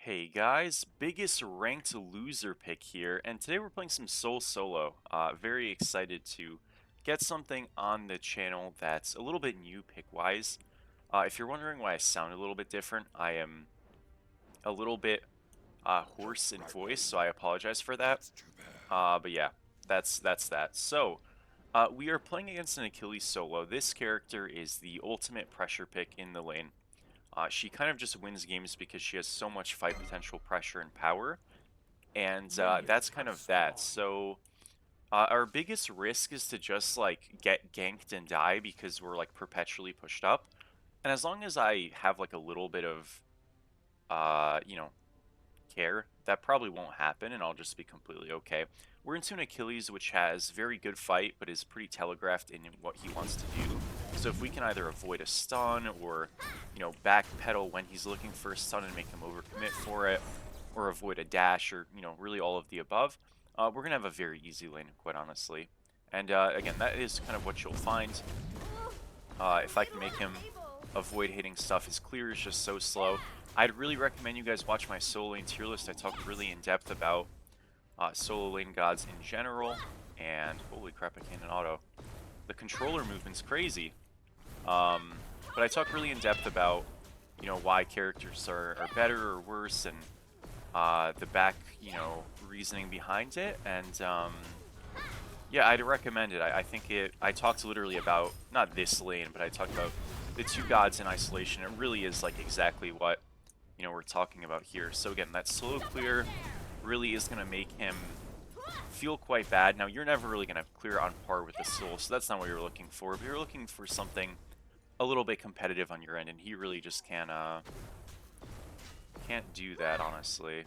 Hey guys, biggest ranked loser pick here, and today we're playing some Soul Solo. Very excited to get something on the channel that's a little bit new pick-wise. If you're wondering why I sound a little bit different, I am a little bit hoarse in voice, so I apologize for that. But yeah, that's that. So, we are playing against an Achilles solo. This character is the ultimate pressure pick in the lane. She kind of just wins games because she has so much fight potential, pressure, and power, and that's kind of that. So our biggest risk is to just like get ganked and die because we're like perpetually pushed up. And as long as I have like a little bit of, you know, care, that probably won't happen, and I'll just be completely okay. We're into an Achilles which has very good fight, but is pretty telegraphed in what he wants to do. So if we can either avoid a stun or, backpedal when he's looking for a stun and make him overcommit for it, or avoid a dash, or, really all of the above, we're going to have a very easy lane, quite honestly. And again, that is kind of what you'll find. If I can make him avoid hitting stuff, his clear is just so slow. I'd really recommend you guys watch my solo lane tier list. I talk really in depth about solo lane gods in general, and holy crap, I can't auto. The controller movement's crazy. But I talk really in depth about, why characters are better or worse, and the back, reasoning behind it. And yeah, I'd recommend it. I think I talked literally about, not this lane, but I talked about the two gods in isolation. It really is like exactly what, we're talking about here. So again, that slow clear really is going to make him feel quite bad. Now, you're never really going to clear on par with the soul, so that's not what you're looking for. But you're looking for something a little bit competitive on your end, and he really just can't do that, honestly.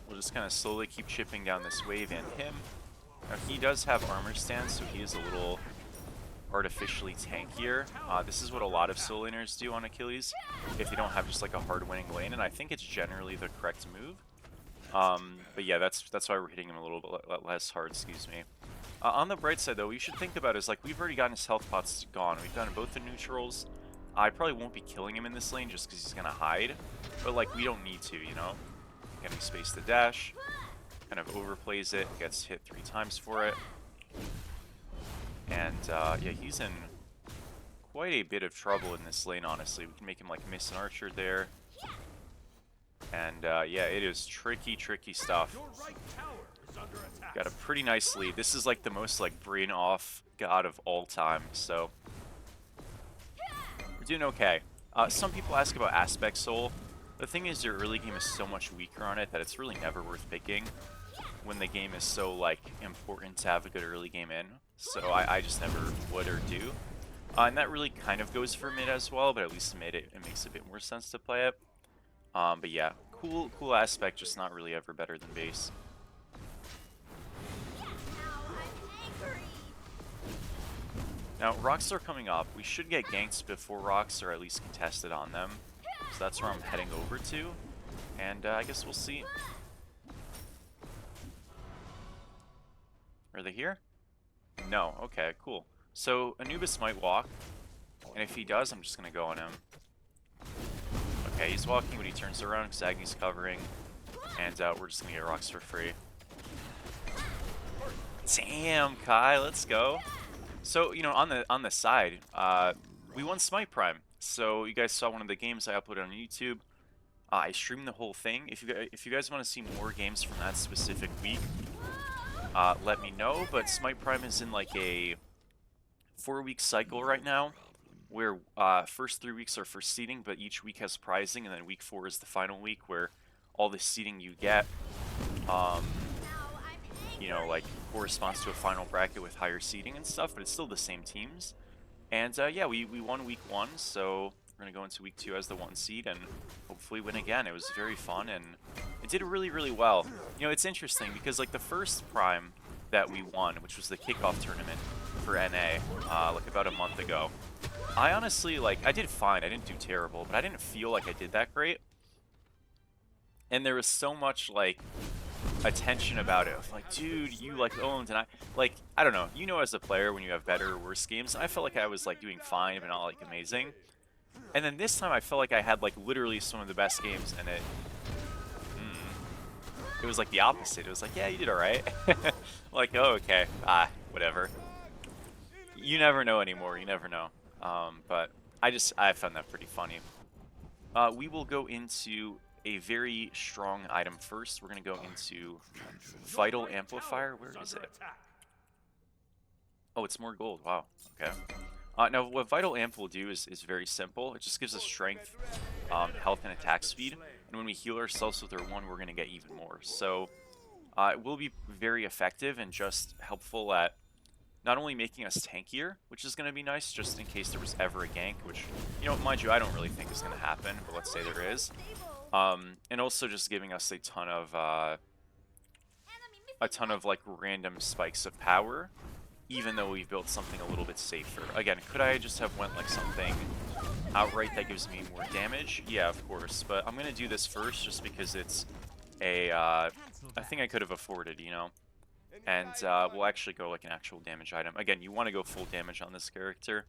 We'll just kind of slowly keep chipping down this wave and him. Now, he does have armor stance, so he is a little artificially tankier. This is what a lot of solo laners do on Achilles if they don't have just like a hard winning lane, and I think it's generally the correct move. But yeah, that's why we're hitting him a little bit less hard, excuse me. On the bright side though, what you should think about is like we've already gotten his health pots gone. We've done both the neutrals. I probably won't be killing him in this lane just because he's gonna hide, but like we don't need to, you know? Again, we space the dash, kind of overplays it, gets hit 3 times for it. And yeah, he's in quite a bit of trouble in this lane, honestly. We can make him like miss an archer there. And yeah, it is tricky, tricky stuff. Got a pretty nice lead. This is like the most like brain off god of all time, so we're doing okay. Some people ask about Aspect Soul. The thing is, your early game is so much weaker on it that it's really never worth picking when the game is so like important to have a good early game in. So I just never would or do. And that really kind of goes for mid as well, but at least mid it makes a bit more sense to play it. But yeah, cool aspect, just not really ever better than base. Now, rocks are coming up. We should get ganked before rocks, or at least contested on them. So that's where I'm heading over to. And I guess we'll see. Are they here? No. Okay, cool. So Anubis might walk. And if he does, I'm just going to go on him. Okay, he's walking, but he turns around because Agni's covering. And we're just going to get rocks for free. Damn, Kai, let's go. So, you know, on the side, we won Smite Prime. So you guys saw one of the games I uploaded on YouTube. I streamed the whole thing. If you guys want to see more games from that specific week, let me know. But Smite Prime is in like a 4-week cycle right now, where first 3 weeks are for seeding, but each week has prizing, and then week 4 is the final week where all the seeding you get, you know, like corresponds to a final bracket with higher seeding and stuff, but it's still the same teams. And yeah, we won week 1, so we're gonna go into week 2 as the 1 seed and hopefully win again. It was very fun and it did really well. You know, it's interesting because like the first Prime that we won, which was the kickoff tournament for NA, like about a month ago, I honestly, like, I did fine. I didn't do terrible, but I didn't feel like I did that great. And there was so much, like, attention about it. Of like, dude, you like owned, and I don't know. You know, as a player, when you have better or worse games, I felt like I was like doing fine, but not like amazing. And then this time, I felt like I had like literally some of the best games, and it was like the opposite. It was like, yeah, you did all right. Like, oh, okay, whatever. You never know anymore. You never know. But I found that pretty funny. We will go into a very strong item first. We're going to go into Vital Amplifier. Where is it? Oh, it's more gold. Wow. Okay. Now, what Vital Amp will do is very simple. It just gives us strength, health, and attack speed. And when we heal ourselves with our 1, we're going to get even more. So it will be very effective and just helpful at not only making us tankier, which is going to be nice just in case there was ever a gank, which, you know, mind you, I don't really think is going to happen, but let's say there is. And also just giving us a ton of like random spikes of power, even though we've built something a little bit safer. Again, could I just have went like something outright that gives me more damage? Yeah, of course, but I'm going to do this first just because it's a thing I could have afforded, you know? And we'll actually go like an actual damage item. Again, you want to go full damage on this character,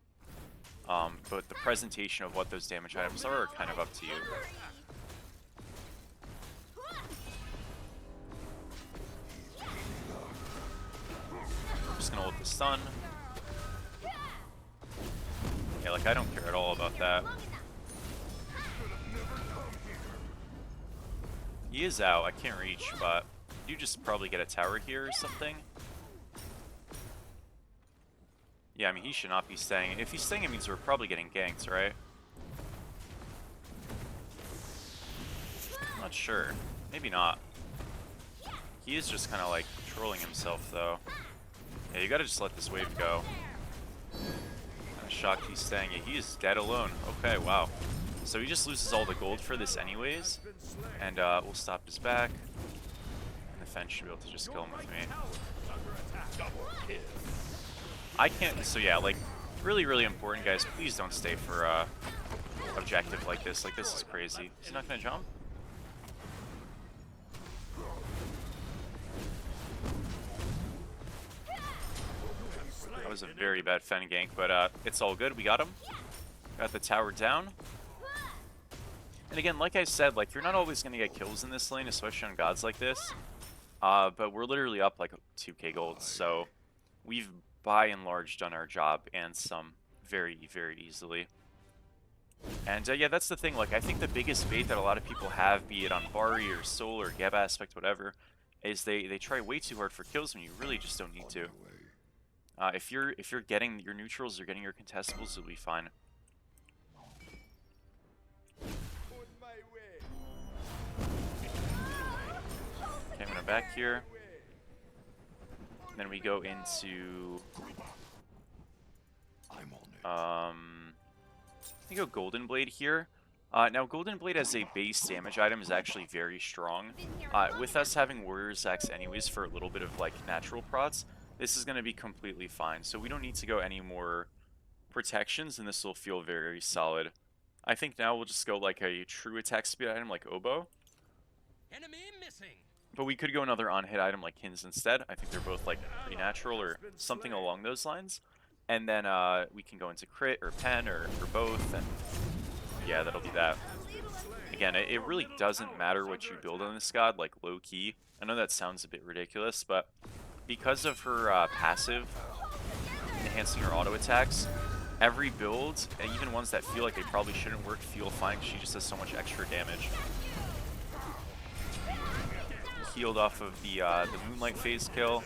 but the presentation of what those damage items are kind of up to you. I'm just gonna ult the stun. Yeah, like I don't care at all about that. He is out. I can't reach, but you just probably get a tower here or something. Yeah, I mean, he should not be staying. If he's staying, it means we're probably getting ganked, right? I'm not sure. Maybe not. He is just kind of like trolling himself, though. Yeah, you gotta just let this wave go. I'm shocked he's staying. Yeah, he is dead alone. Okay, wow. So he just loses all the gold for this anyways. And we'll stop his back. And the fence should be able to just kill him with me. I can't, so yeah, like, really, really important, guys. Please don't stay for objective like this. Like, this is crazy. Is he not gonna jump? That was a very bad Fen gank, but it's all good. We got him. Got the tower down. And again, like I said, like, you're not always gonna get kills in this lane, especially on gods like this. But we're literally up like 2k gold, so we've by and large done our job, and some very, very easily. And yeah, that's the thing. Like, I think the biggest bait that a lot of people have, be it on Bari or Soul or Geb aspect, whatever, is they try way too hard for kills when you really just don't need to. If you're getting your neutrals, you're getting your contestables, you'll be fine. Okay, I'm gonna back here. And then we go into I think go Golden Blade here. Now Golden Blade as a base damage item is actually very strong. With us having Warrior's Axe anyways for a little bit of like natural prots, this is going to be completely fine. So we don't need to go any more protections, and this will feel very solid. I think now we'll just go like a true attack speed item like Oboe. Enemy missing. But we could go another on-hit item like Hins instead. I think they're both like pretty natural or something along those lines. And then we can go into crit or pen or both, and yeah, that'll be that. Again, it really doesn't matter what you build on this god, like low-key. I know that sounds a bit ridiculous, but because of her passive enhancing her auto attacks, every build, and even ones that feel like they probably shouldn't work, feel fine because she just does so much extra damage. Healed off of the Moonlight phase kill.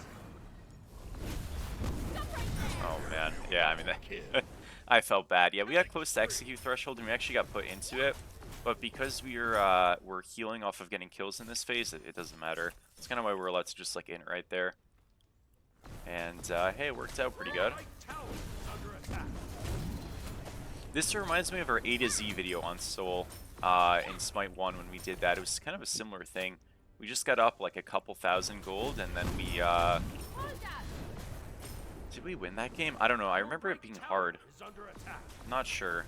Oh man, yeah, I mean, that I felt bad. Yeah, we got close to execute threshold and we actually got put into it, but because we're healing off of getting kills in this phase, it doesn't matter. It's kind of why we're allowed to just like in right there. And hey, it worked out pretty good. This reminds me of our A to Z video on Soul in Smite 1 when we did that. It was kind of a similar thing. We just got up like a couple thousand gold, and then we did we win that game? I don't know. I remember it being hard. I'm not sure.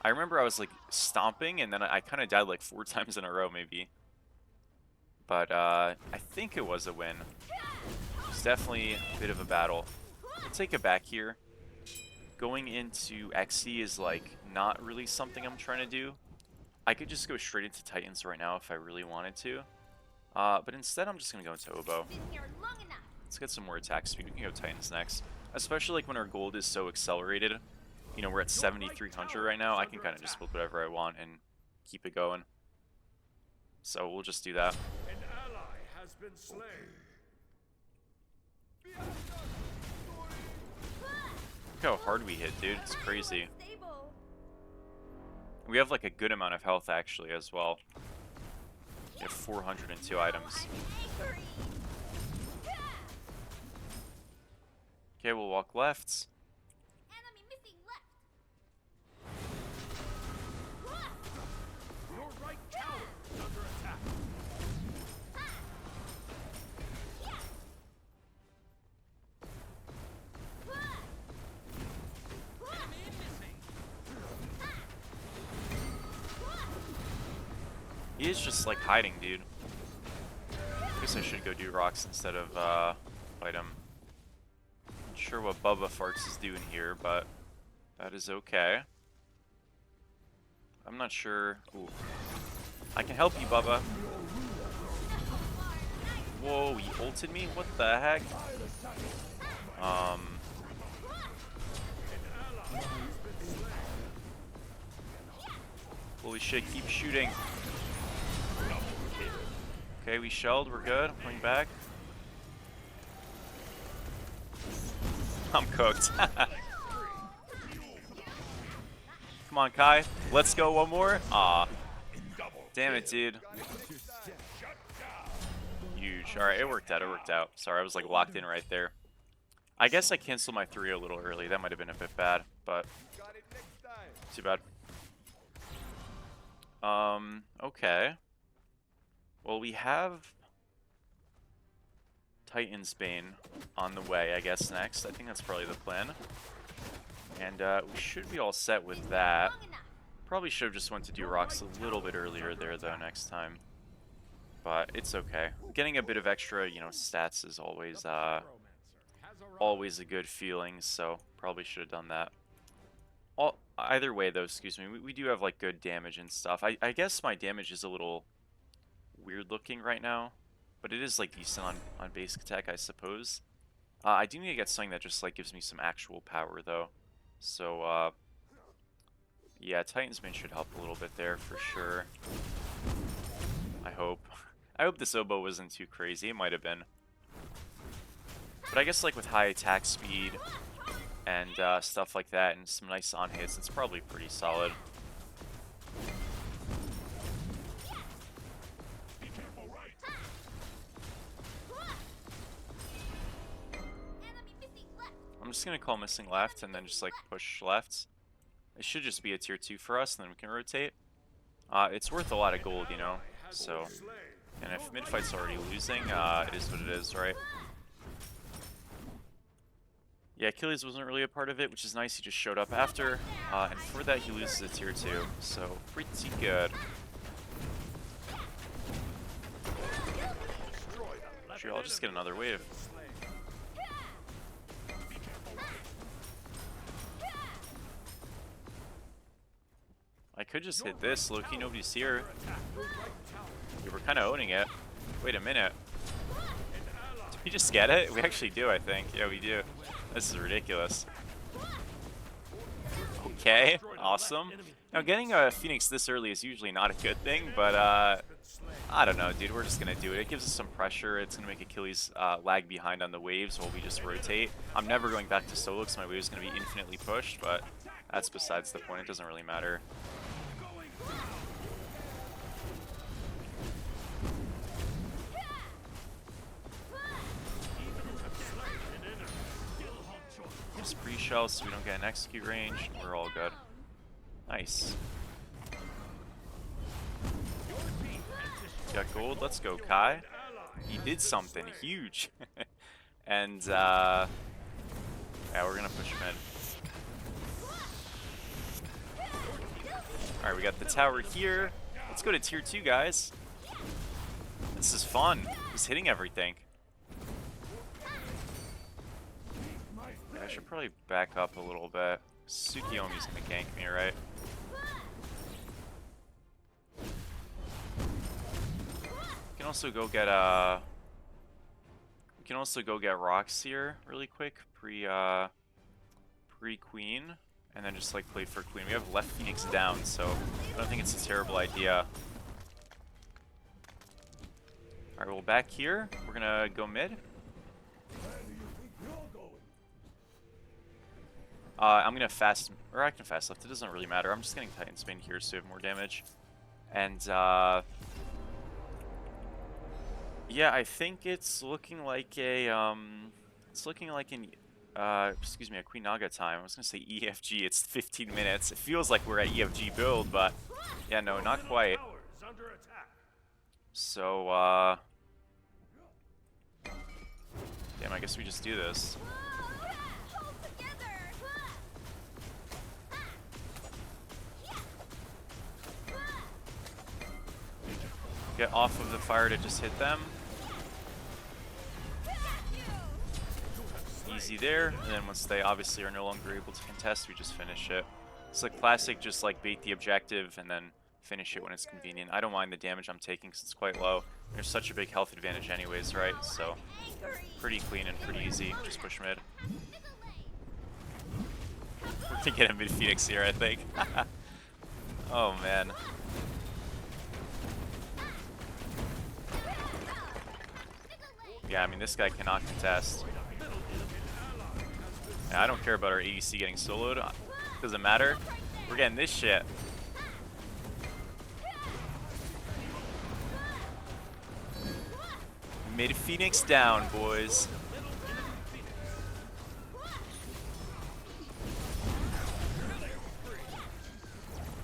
I remember I was like stomping, and then I kind of died like 4 times in a row maybe. But I think it was a win. It's definitely a bit of a battle. We'll take it back here. Going into XC is like not really something I'm trying to do. I could just go straight into Titans right now if I really wanted to. But instead I'm just going to go into Oboe. Let's get some more attack speed. We can go Titans next. Especially like when our gold is so accelerated. You know, we're at 7,300 right now. I can kind of just build whatever I want and keep it going. So we'll just do that. An ally has been slain. Look how hard we hit, dude. It's crazy. We have like a good amount of health actually as well. We have 402 items. Okay, we'll walk left. Your right tower is under attack. Enemy missing. He is just like hiding, dude. I guess I should go do rocks instead of fight him. Not sure what Bubba Farts is doing here, but that is okay. I'm not sure. Ooh. I can help you, Bubba. Whoa, he ulted me? What the heck? Holy shit, keep shooting. Okay, we shelled, we're good. Pulling back. I'm cooked. Come on, Kai. Let's go one more. Aw. Damn it, dude. Huge. Alright, it worked out, it worked out. Sorry, I was like locked in right there. I guess I canceled my 3 a little early. That might have been a bit bad, but too bad. Okay. Well, we have Titan's Bane on the way, I guess, next. I think that's probably the plan. And we should be all set with that. Probably should have just went to do rocks a little bit earlier there, though, next time. But it's okay. Getting a bit of extra, you know, stats is always always a good feeling, so probably should have done that. Either way, though, excuse me, we do have, like, good damage and stuff. I guess my damage is a little weird looking right now, but it is, like, decent on basic attack, I suppose. I do need to get something that just, like, gives me some actual power, though. So, yeah, Titan's Bane should help a little bit there for sure. I hope. I hope this Oboe wasn't too crazy. It might have been. But I guess, like, with high attack speed and stuff like that and some nice on-hits, it's probably pretty solid. I'm just going to call missing left and then just, like, push left. It should just be a tier 2 for us, and then we can rotate. It's worth a lot of gold, you know, so... And if mid-fight's already losing, it is what it is, right? Yeah, Achilles wasn't really a part of it, which is nice. He just showed up after, and for that he loses a tier 2, so pretty good. Sure, I'll just get another wave. I could just hit this. Low-key, nobody's here. We were kind of owning it. Wait a minute. Did we just get it? We actually do, I think. Yeah, we do. This is ridiculous. Okay, awesome. Now, getting a Phoenix this early is usually not a good thing, but I don't know, dude. We're just going to do it. It gives us some pressure. It's going to make Achilles lag behind on the waves while we just rotate. I'm never going back to solo because my wave is going to be infinitely pushed, but that's besides the point. It doesn't really matter. Just pre-shell so we don't get an execute range. We're all good. Nice. Got gold. Let's go, Kai. He did something huge. And, yeah, we're gonna push mid. Alright, we got the tower here. Let's go to tier 2, guys. This is fun. He's hitting everything. Yeah, I should probably back up a little bit. Tsukiyomi's gonna gank me, right? We can also go get we can also go get rocks here really quick, pre-queen, and then just like play for queen. We have left Phoenix down, so I don't think it's a terrible idea. Alright, well back here, we're gonna go mid. I'm gonna fast, or I can fast left, it doesn't really matter. I'm just getting Titan's Bane here so we have more damage. And yeah, I think it's looking like a excuse me, a Queen Naga time. I was gonna say EFG. It's 15 minutes. It feels like we're at EFG build, but yeah, no, not quite. So damn, I guess we just do this. Get off of the fire to just hit them. Easy there, and then once they obviously are no longer able to contest, we just finish it. It's like classic, just like bait the objective and then finish it when it's convenient. I don't mind the damage I'm taking because it's quite low. There's such a big health advantage anyways, right? So pretty clean and pretty easy. Just push mid. We're gonna get a mid Phoenix here, I think. Oh man. Yeah, I mean this guy cannot contest. Yeah, I don't care about our ADC getting soloed. Doesn't matter. We're getting this shit. Mid Phoenix down, boys.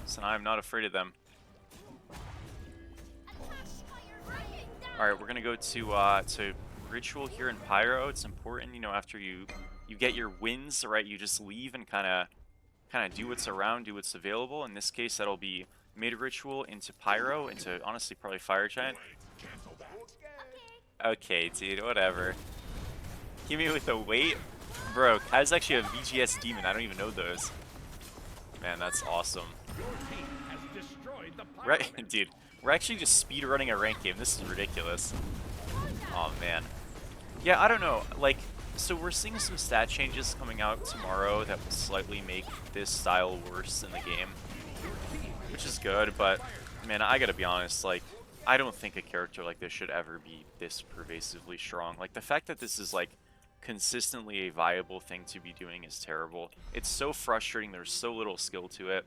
So I'm not afraid of them. Alright, we're gonna go to Ritual here in Pyro. It's important, you know, after you get your wins, right, you just leave and kinda do what's around, do what's available. In this case, that'll be mid Ritual into Pyro, into honestly probably Fire Giant. Okay, dude, whatever. Give me with a weight? Bro, Kai's actually a VGS demon. I don't even know those. Man, that's awesome. Right, dude. We're actually just speed running a rank game. This is ridiculous. Oh man. Yeah, I don't know. Like, so we're seeing some stat changes coming out tomorrow that will slightly make this style worse in the game, which is good. But man, I gotta be honest. Like, I don't think a character like this should ever be this pervasively strong. Like, the fact that this is like consistently a viable thing to be doing is terrible. It's so frustrating. There's so little skill to it.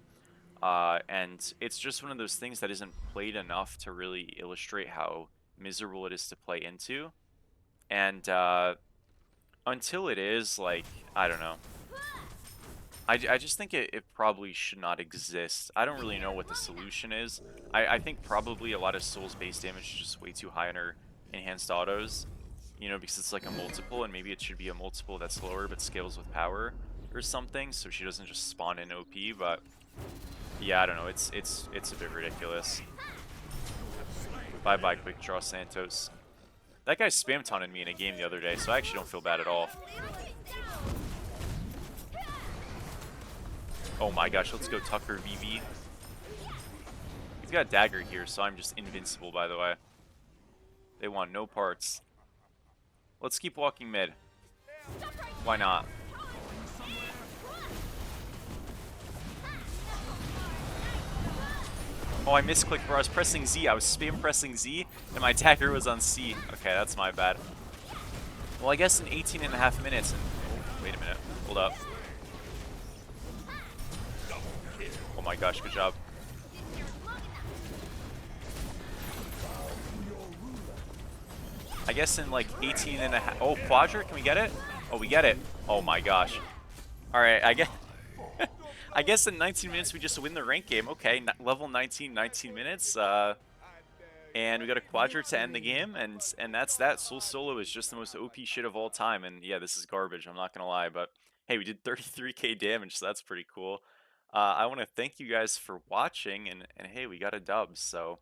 And it's just one of those things that isn't played enough to really illustrate how miserable it is to play into. And until it is, like, I don't know. I just think it probably should not exist. I don't really know what the solution is. I think probably a lot of souls-based damage is just way too high in her enhanced autos. You know, because it's like a multiple, and maybe it should be a multiple that's lower but scales with power or something, so she doesn't just spawn in OP, but yeah, I don't know, it's a bit ridiculous. Bye-bye, Quick Draw Santos. That guy spam taunted me in a game the other day, so I actually don't feel bad at all. Oh my gosh, let's go Tucker VV. He's got dagger here, so I'm just invincible, by the way. They want no parts. Let's keep walking mid. Why not? Oh, I misclicked where I was pressing Z. I was spam pressing Z, and my dagger was on C. Okay, that's my bad. Well, I guess in 18.5 minutes, and oh, wait a minute. Hold up. Oh my gosh, good job. I guess in like 18.5. Oh, Quadra, can we get it? Oh, we get it. Oh my gosh. Alright, I guess I guess in 19 minutes we just win the rank game. Okay, level 19, 19 minutes. And we got a Quadra to end the game, and that's that. Soul Solo is just the most OP shit of all time, and yeah, this is garbage, I'm not gonna lie, but hey, we did 33k damage, so that's pretty cool. I want to thank you guys for watching, and hey, we got a dub, so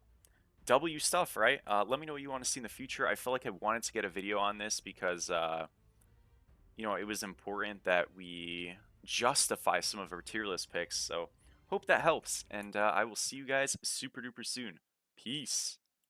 W stuff, right? Let me know what you want to see in the future. I felt like I wanted to get a video on this because, it was important that we justify some of our tier list picks. So hope that helps, and I will see you guys super duper soon. Peace.